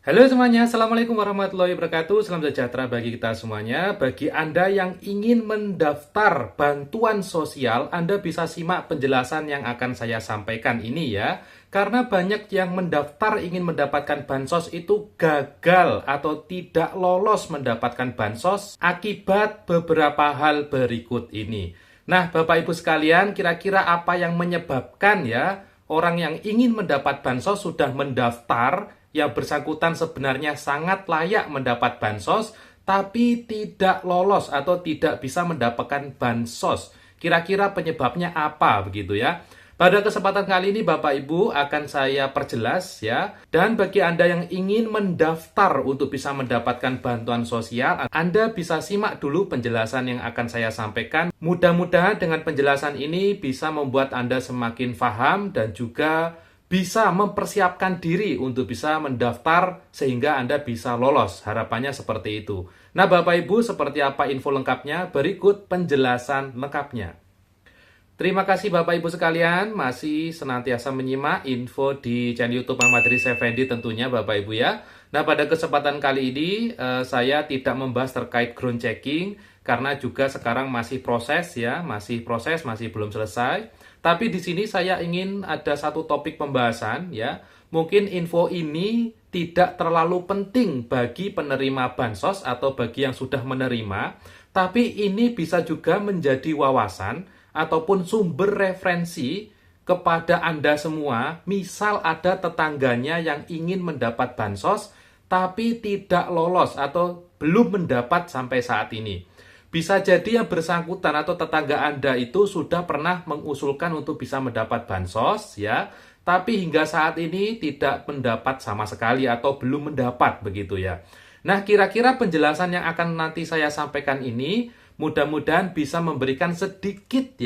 Halo semuanya, Assalamualaikum warahmatullahi wabarakatuh. Salam sejahtera bagi kita semuanya. Bagi Anda yang ingin mendaftar bantuan sosial, Anda bisa simak penjelasan yang akan saya sampaikan ini ya. Karena banyak yang mendaftar ingin mendapatkan bansos itu gagal atau tidak lolos mendapatkan bansos akibat beberapa hal berikut ini. Nah, Bapak Ibu sekalian, kira-kira apa yang menyebabkan ya orang yang ingin mendapat bansos sudah mendaftar, yang bersangkutan sebenarnya sangat layak mendapat bansos, tapi tidak lolos atau tidak bisa mendapatkan bansos. Kira-kira penyebabnya apa begitu ya? Pada kesempatan kali ini Bapak Ibu akan saya perjelas ya. Dan bagi Anda yang ingin mendaftar untuk bisa mendapatkan bantuan sosial, Anda bisa simak dulu penjelasan yang akan saya sampaikan. Mudah-mudahan dengan penjelasan ini bisa membuat Anda semakin paham dan juga bisa mempersiapkan diri untuk bisa mendaftar sehingga Anda bisa lolos. Harapannya seperti itu. Nah Bapak Ibu, seperti apa info lengkapnya? Berikut penjelasan lengkapnya. Terima kasih Bapak Ibu sekalian masih senantiasa menyimak info di channel YouTube Ahmad Riz Effendi tentunya Bapak Ibu ya. Nah, pada kesempatan kali ini saya tidak membahas terkait ground checking karena juga sekarang masih proses ya, masih belum selesai. Tapi di sini saya ingin ada satu topik pembahasan ya. Mungkin info ini tidak terlalu penting bagi penerima bansos atau bagi yang sudah menerima, tapi ini bisa juga menjadi wawasan ataupun sumber referensi kepada Anda semua, misal ada tetangganya yang ingin mendapat bansos, tapi tidak lolos atau belum mendapat sampai saat ini. Bisa jadi yang bersangkutan atau tetangga Anda itu sudah pernah mengusulkan untuk bisa mendapat bansos, ya, tapi hingga saat ini tidak mendapat sama sekali atau belum mendapat, begitu ya. Nah, kira-kira penjelasan yang akan nanti saya sampaikan ini mudah-mudahan bisa memberikan sedikit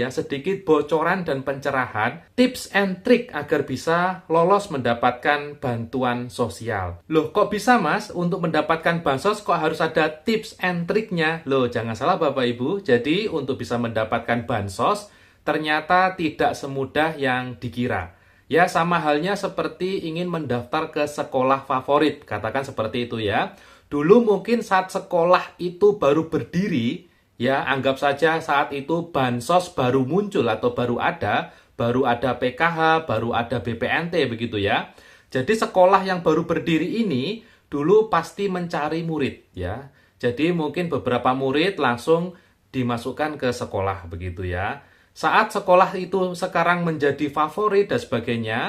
bocoran dan pencerahan, tips and trick agar bisa lolos mendapatkan bantuan sosial. Loh, kok bisa Mas? Untuk mendapatkan bansos kok harus ada tips and tricknya? Loh, jangan salah Bapak Ibu. Jadi, untuk bisa mendapatkan bansos, ternyata tidak semudah yang dikira. Ya, sama halnya seperti ingin mendaftar ke sekolah favorit. Katakan seperti itu ya. Dulu mungkin saat sekolah itu baru berdiri, ya, anggap saja saat itu bansos baru muncul atau baru ada PKH, baru ada BPNT begitu ya. Jadi sekolah yang baru berdiri ini dulu pasti mencari murid ya. Jadi mungkin beberapa murid langsung dimasukkan ke sekolah begitu ya. Saat sekolah itu sekarang menjadi favorit dan sebagainya,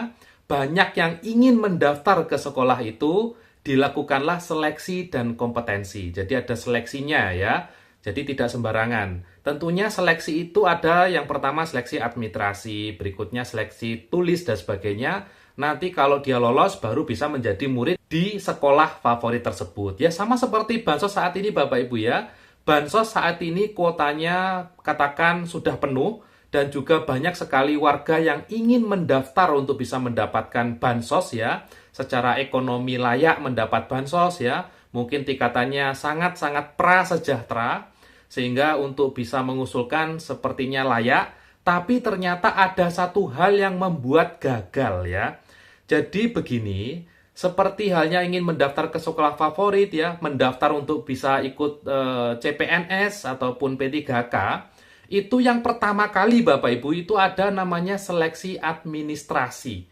banyak yang ingin mendaftar ke sekolah itu, dilakukanlah seleksi dan kompetensi. Jadi ada seleksinya ya. Jadi tidak sembarangan. Tentunya seleksi itu ada yang pertama seleksi administrasi, berikutnya seleksi tulis dan sebagainya. Nanti kalau dia lolos baru bisa menjadi murid di sekolah favorit tersebut. Ya sama seperti bansos saat ini Bapak Ibu ya. Bansos saat ini kuotanya katakan sudah penuh dan juga banyak sekali warga yang ingin mendaftar untuk bisa mendapatkan bansos ya. Secara ekonomi layak mendapat bansos ya. Mungkin tingkatannya sangat-sangat prasejahtera, sehingga untuk bisa mengusulkan sepertinya layak, tapi ternyata ada satu hal yang membuat gagal ya. Jadi begini, seperti halnya ingin mendaftar ke sekolah favorit ya, mendaftar untuk bisa ikut CPNS ataupun P3K, itu yang pertama kali Bapak Ibu itu ada namanya seleksi administrasi.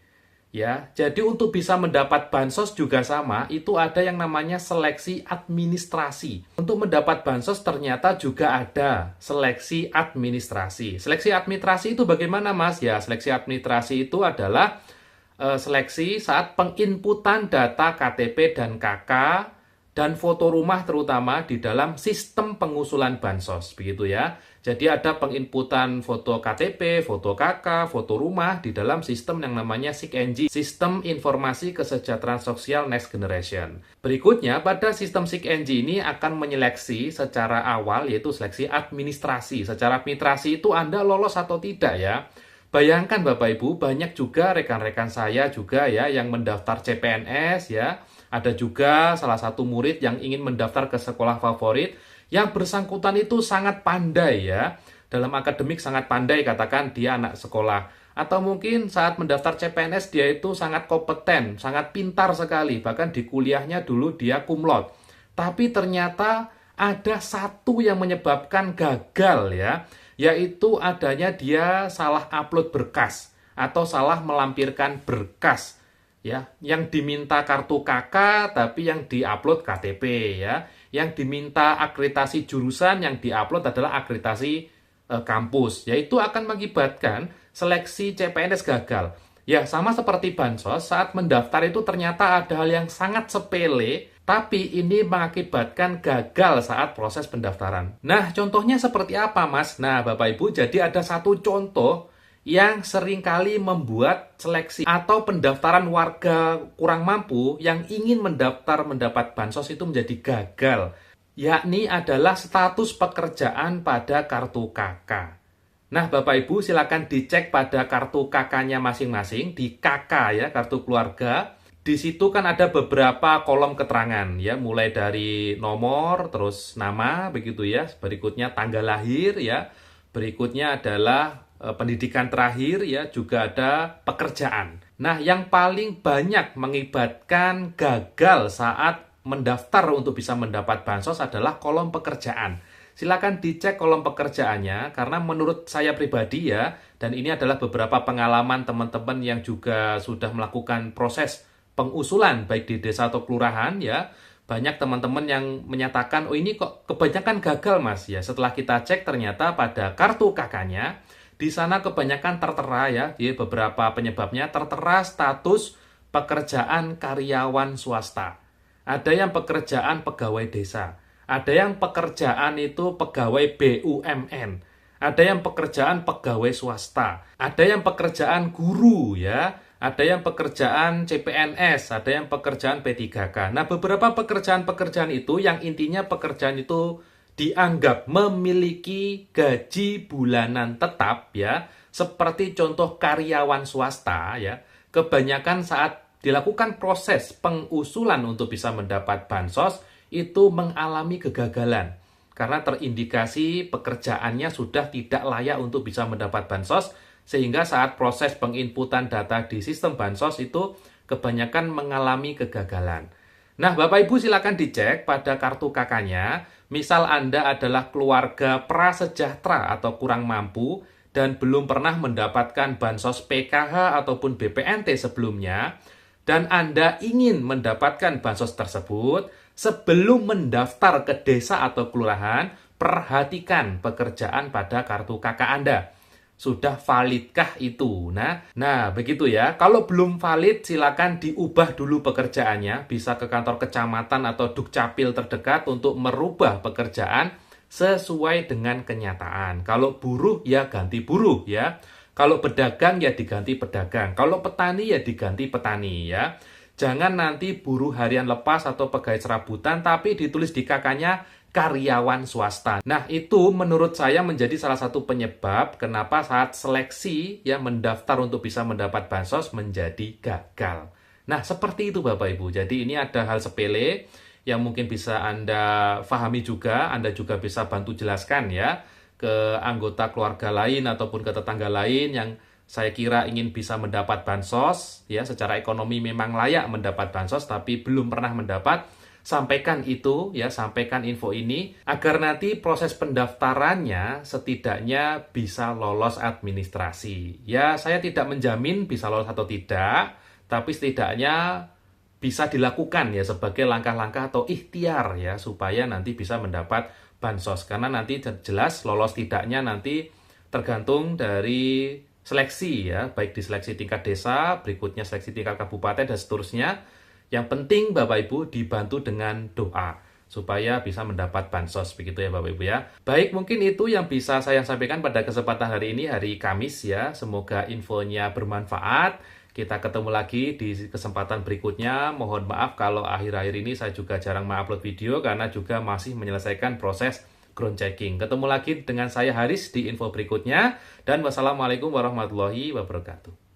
Ya, jadi untuk bisa mendapat bansos juga sama, itu ada yang namanya seleksi administrasi. Untuk mendapat bansos ternyata juga ada seleksi administrasi. Seleksi administrasi itu bagaimana Mas? Ya, seleksi administrasi itu adalah seleksi saat penginputan data KTP dan KK dan foto rumah terutama di dalam sistem pengusulan bansos, begitu ya. Jadi ada penginputan foto KTP, foto KK, foto rumah di dalam sistem yang namanya SIKNJ, Sistem Informasi Kesejahteraan Sosial Next Generation. Berikutnya, pada sistem SIKNJ ini akan menyeleksi secara awal, yaitu seleksi administrasi. Secara administrasi itu Anda lolos atau tidak ya. Bayangkan Bapak Ibu, banyak juga rekan-rekan saya juga ya yang mendaftar CPNS ya. Ada juga salah satu murid yang ingin mendaftar ke sekolah favorit, yang bersangkutan itu sangat pandai ya. Dalam akademik sangat pandai, katakan dia anak sekolah Atau mungkin saat mendaftar CPNS dia itu sangat kompeten, sangat pintar sekali, bahkan di kuliahnya dulu dia cum laude. Tapi ternyata ada satu yang menyebabkan gagal ya, yaitu adanya dia salah upload berkas atau salah melampirkan berkas ya, yang diminta kartu KK tapi yang diupload KTP ya, yang diminta akreditasi jurusan yang diupload adalah akreditasi kampus, yaitu akan mengakibatkan seleksi CPNS gagal. Ya, sama seperti bansos, saat mendaftar itu ternyata ada hal yang sangat sepele, tapi ini mengakibatkan gagal saat proses pendaftaran. Nah, contohnya seperti apa, Mas? Nah, Bapak Ibu, jadi ada satu contoh yang seringkali membuat seleksi atau pendaftaran warga kurang mampu yang ingin mendaftar mendapat bansos itu menjadi gagal, yakni adalah status pekerjaan pada kartu KK. Nah, Bapak Ibu silakan dicek pada kartu KK-nya masing-masing, di KK ya, kartu keluarga. Di situ kan ada beberapa kolom keterangan ya, mulai dari nomor, terus nama, begitu ya. Berikutnya tanggal lahir ya. Berikutnya adalah pendidikan terakhir ya, juga ada pekerjaan. Nah, yang paling banyak mengakibatkan gagal saat mendaftar untuk bisa mendapat bansos adalah kolom pekerjaan. Silakan dicek kolom pekerjaannya, karena menurut saya pribadi ya, dan ini adalah beberapa pengalaman teman-teman yang juga sudah melakukan proses pengusulan baik di desa atau kelurahan ya, banyak teman-teman yang menyatakan, oh ini kok kebanyakan gagal Mas ya. Setelah kita cek ternyata pada kartu KK-nya, di sana kebanyakan tertera ya, di beberapa penyebabnya tertera status pekerjaan karyawan swasta. Ada yang pekerjaan pegawai desa. Ada yang pekerjaan itu pegawai BUMN, ada yang pekerjaan pegawai swasta, ada yang pekerjaan guru ya, ada yang pekerjaan CPNS, ada yang pekerjaan P3K. Nah, beberapa pekerjaan-pekerjaan itu yang intinya pekerjaan itu dianggap memiliki gaji bulanan tetap ya, seperti contoh karyawan swasta ya, kebanyakan saat dilakukan proses pengusulan untuk bisa mendapat bansos, itu mengalami kegagalan karena terindikasi pekerjaannya sudah tidak layak untuk bisa mendapat bansos, sehingga saat proses penginputan data di sistem bansos itu kebanyakan mengalami kegagalan. Nah, Bapak Ibu silakan dicek pada kartu KK-nya, misal Anda adalah keluarga prasejahtera atau kurang mampu dan belum pernah mendapatkan bansos PKH ataupun BPNT sebelumnya, dan Anda ingin mendapatkan bansos tersebut, sebelum mendaftar ke desa atau kelurahan, perhatikan pekerjaan pada kartu KK Anda. Sudah validkah itu? Nah, begitu ya. Kalau belum valid, silakan diubah dulu pekerjaannya. Bisa ke kantor kecamatan atau Dukcapil terdekat untuk merubah pekerjaan sesuai dengan kenyataan. Kalau buruh, ya ganti buruh ya. Kalau pedagang, ya diganti pedagang. Kalau petani, ya diganti petani ya. Jangan nanti buruh harian lepas atau pegawai serabutan, tapi ditulis di KK-nya karyawan swasta. Nah, itu menurut saya menjadi salah satu penyebab kenapa saat seleksi ya mendaftar untuk bisa mendapat bansos menjadi gagal. Nah, seperti itu Bapak Ibu. Jadi ini ada hal sepele yang mungkin bisa Anda pahami juga, Anda juga bisa bantu jelaskan ya ke anggota keluarga lain ataupun ke tetangga lain yang saya kira ingin bisa mendapat bansos, ya secara ekonomi memang layak mendapat bansos, tapi belum pernah mendapat. Sampaikan itu, ya sampaikan info ini, agar nanti proses pendaftarannya setidaknya bisa lolos administrasi. Ya, saya tidak menjamin bisa lolos atau tidak, tapi setidaknya bisa dilakukan ya sebagai langkah-langkah atau ikhtiar ya, supaya nanti bisa mendapat bansos. Karena nanti jelas lolos tidaknya nanti tergantung dari seleksi ya, baik di seleksi tingkat desa, berikutnya seleksi tingkat kabupaten dan seterusnya. Yang penting Bapak Ibu dibantu dengan doa supaya bisa mendapat bansos, begitu ya Bapak Ibu ya. Baik, mungkin itu yang bisa saya sampaikan pada kesempatan hari ini, hari Kamis ya. Semoga infonya bermanfaat. Kita ketemu lagi di kesempatan berikutnya. Mohon maaf kalau akhir-akhir ini saya juga jarang mengupload video karena juga masih menyelesaikan proses ground checking. Ketemu lagi dengan saya Haris di info berikutnya, dan wassalamualaikum warahmatullahi wabarakatuh.